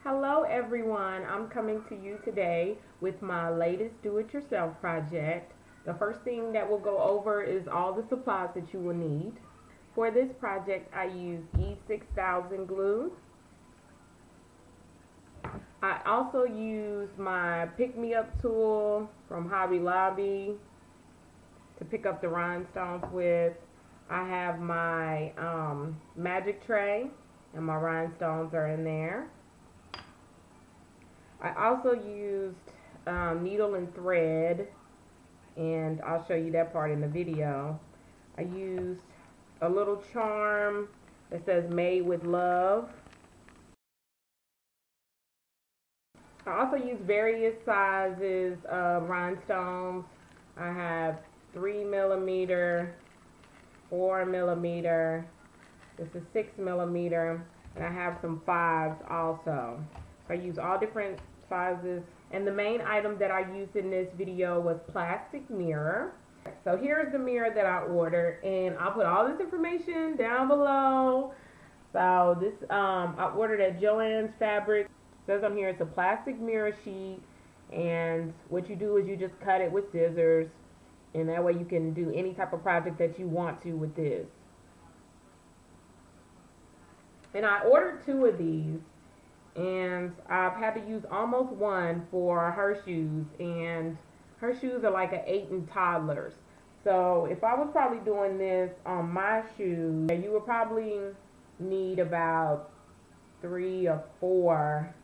Hello everyone, I'm coming to you today with my latest do-it-yourself project. The first thing that we'll go over is all the supplies that you will need. For this project I use E6000 glue. I also use my pick-me-up tool from Hobby Lobby to pick up the rhinestones with. I have my magic tray and my rhinestones are in there. I also used needle and thread, and I'll show you that part in the video. I used a little charm that says made with love. I also use various sizes of rhinestones. I have 3mm, 4mm, this is 6mm, and I have some 5s also. So I use all different sizes, and the main item that I used in this video was plastic mirror. So here's the mirror that I ordered, and I'll put all this information down below. So this I ordered at Joann's Fabric. It says on here it's a plastic mirror sheet, and what you do is you just cut it with scissors, and that way you can do any type of project that you want to with this. And I ordered 2 of these, and I've had to use almost one for her shoes, and her shoes are like an 8 and toddlers. So if I was probably doing this on my shoes, you would probably need about 3 or 4,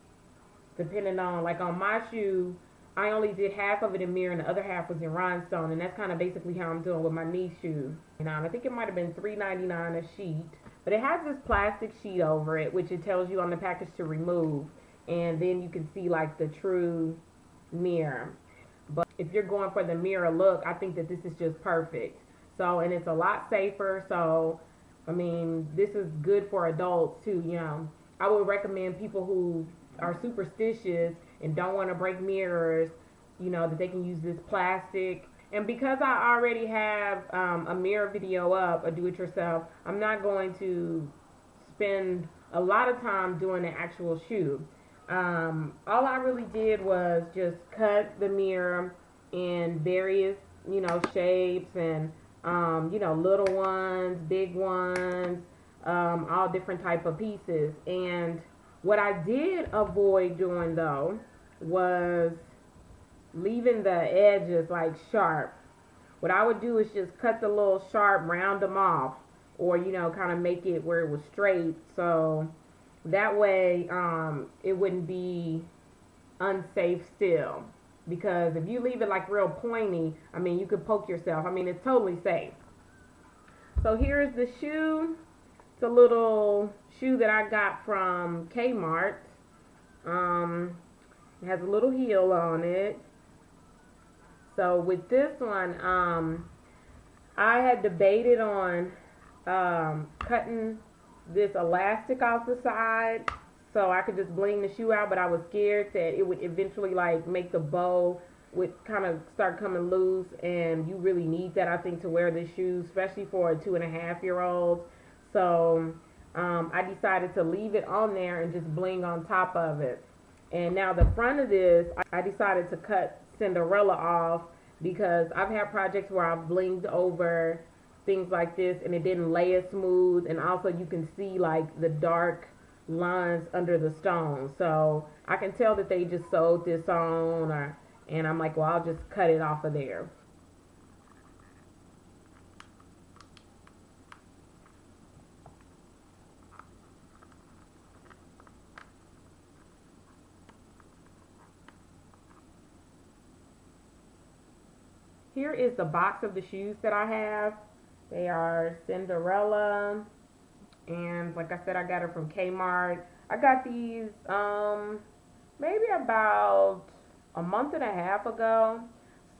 depending on, like on my shoe, I only did half of it in mirror and the other half was in rhinestone, and that's kind of basically how I'm doing with my niece shoe. And I think it might have been $3.99 a sheet. But it has this plastic sheet over it, which it tells you on the package to remove. And then you can see like the true mirror. But if you're going for the mirror look, I think that this is just perfect. So, and it's a lot safer. So, I mean, this is good for adults too, you know. I would recommend people who are superstitious and don't want to break mirrors, you know, that they can use this plastic. And because I already have a mirror video up, a do-it-yourself, I'm not going to spend a lot of time doing the actual shoe. All I really did was just cut the mirror in various, you know, shapes and, you know, little ones, big ones, all different type of pieces. And what I did avoid doing though was leaving the edges like sharp. What I would do is just cut the little sharp, round them off, or you know, kind of make it where it was straight, so that way it wouldn't be unsafe still. Because if you leave it like real pointy, I mean, you could poke yourself. I mean, it's totally safe. So here's the shoe. It's a little shoe that I got from Kmart. It has a little heel on it. So with this one, I had debated on cutting this elastic off the side so I could just bling the shoe out, but I was scared that it would eventually like make the bow would kind of start coming loose, and you really need that, I think, to wear this shoe, especially for a 2.5-year-old. So I decided to leave it on there and just bling on top of it. And now the front of this, I decided to cut Cinderella off because I've had projects where I've blinged over things like this and it didn't lay as smooth, and also you can see like the dark lines under the stone. So I can tell that they just sewed this on, and I'm like, well, I'll just cut it off of there. Here is the box of the shoes that I have. They are Cinderella, and like I said, I got it from Kmart. I got these maybe about a month and a half ago,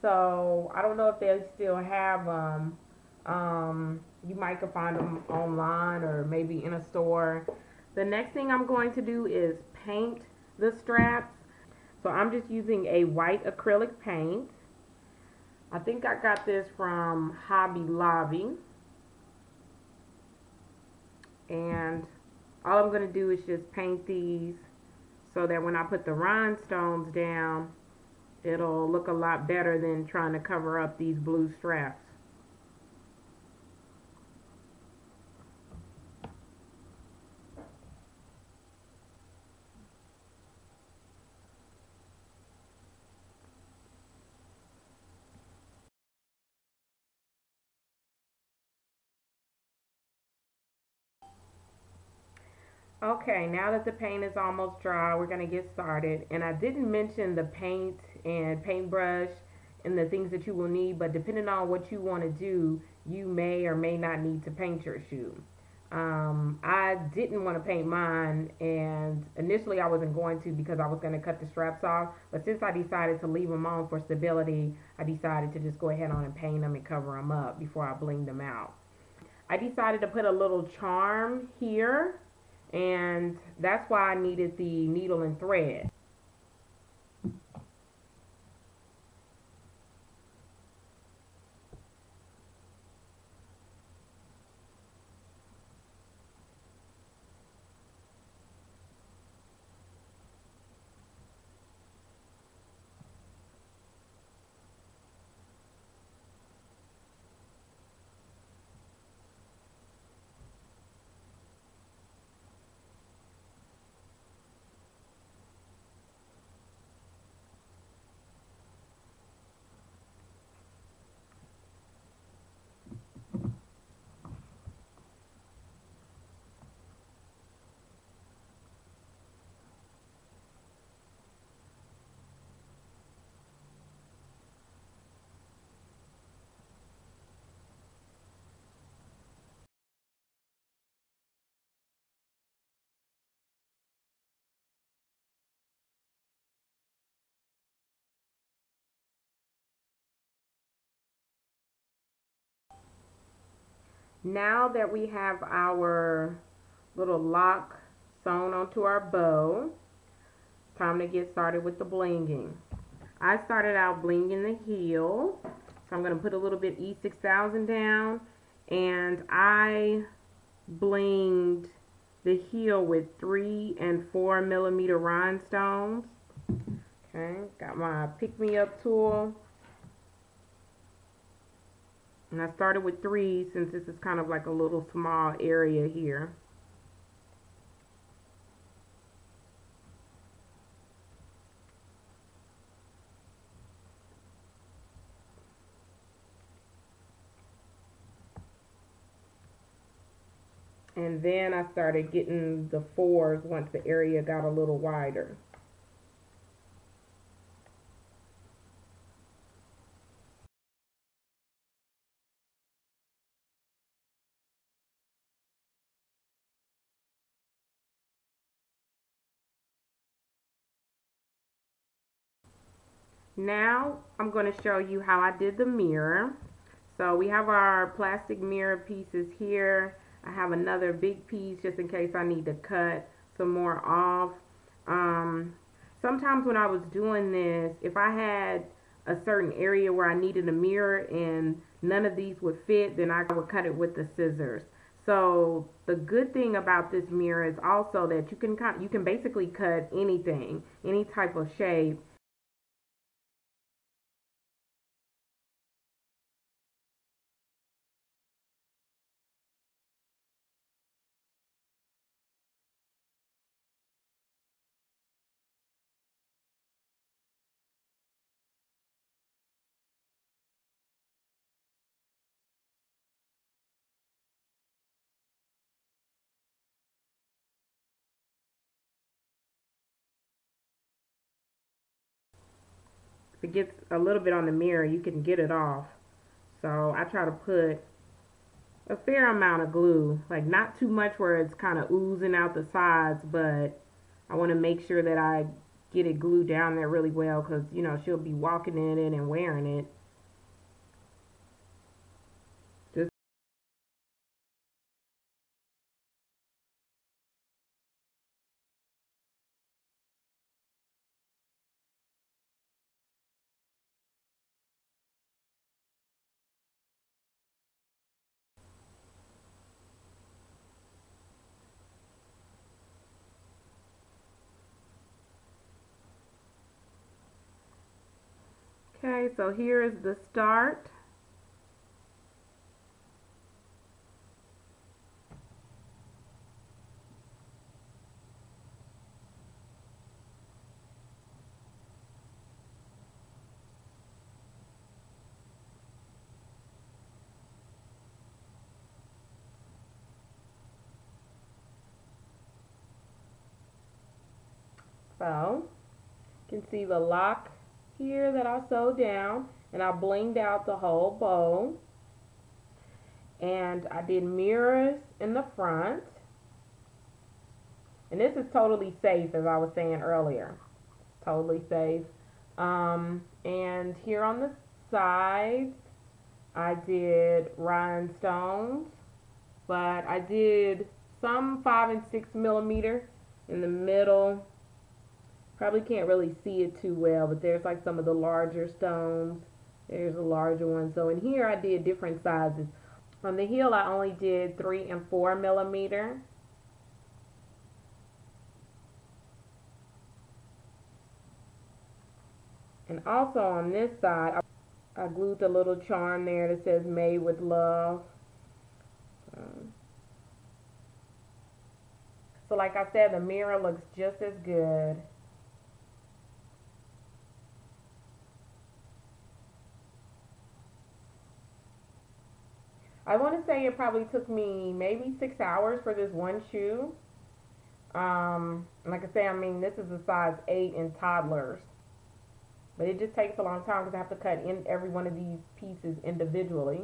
so I don't know if they still have them. You might could find them online or maybe in a store. The next thing I'm going to do is paint the straps. So I'm just using a white acrylic paint. I think I got this from Hobby Lobby. And all I'm going to do is just paint these so that when I put the rhinestones down, it'll look a lot better than trying to cover up these blue straps. Okay, now that the paint is almost dry, we're going to get started. And I didn't mention the paint and paintbrush and the things that you will need, but depending on what you want to do, you may or may not need to paint your shoe. I didn't want to paint mine, and initially I wasn't going to because I was going to cut the straps off. But since I decided to leave them on for stability, I decided to just go ahead on and paint them and cover them up before I blinged them out. I decided to put a little charm here, and that's why I needed the needle and thread. Now that we have our little lock sewn onto our bow, time to get started with the blinging. I started out blinging the heel, so I'm going to put a little bit E6000 down, and I blinged the heel with 3 and 4 millimeter rhinestones. Okay, got my pick-me-up tool, and I started with 3 since this is kind of like a little small area here. And then I started getting the 4s once the area got a little wider. Now I'm going to show you how I did the mirror. So we have our plastic mirror pieces here. I have another big piece just in case I need to cut some more off. Sometimes when I was doing this, if I had a certain area where I needed a mirror and none of these would fit, then I would cut it with the scissors. So the good thing about this mirror is also that you can basically cut anything, any type of shape. If it gets a little bit on the mirror, you can get it off. So I try to put a fair amount of glue, like not too much where it's kind of oozing out the sides, but I want to make sure that I get it glued down there really well because, you know, she'll be walking in it and wearing it. Just Okay, so here is the start. So you can see the lock here that I sewed down, and I blinged out the whole bow. And I did mirrors in the front. And this is totally safe, as I was saying earlier. Totally safe. And here on the sides, I did rhinestones, but I did some 5 and 6 millimeter in the middle. Probably can't really see it too well, but there's like some of the larger stones. There's a larger one. So in here I did different sizes. On the heel I only did 3 and 4 millimeter. And also on this side I glued the little charm there that says made with love. So like I said, the mirror looks just as good. I want to say it probably took me maybe 6 hours for this one shoe. Like I say, I mean, this is a size 8 in toddlers. But it just takes a long time because I have to cut in every one of these pieces individually.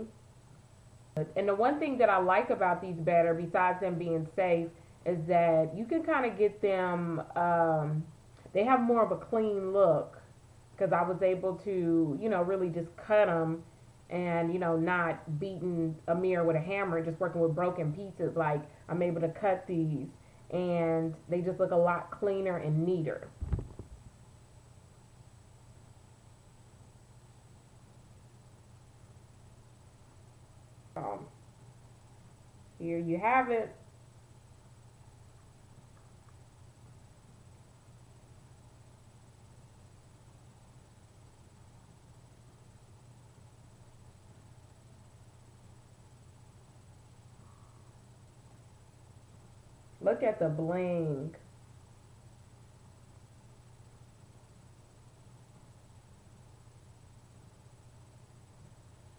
And the one thing that I like about these better, besides them being safe, is that you can kind of get them, they have more of a clean look because I was able to, really just cut them and, not beating a mirror with a hammer, just working with broken pieces. Like, I'm able to cut these and they just look a lot cleaner and neater. Here you have it. Look at the bling.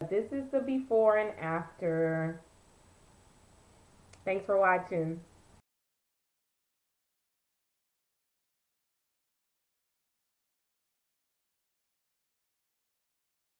This is the before and after. Thanks for watching.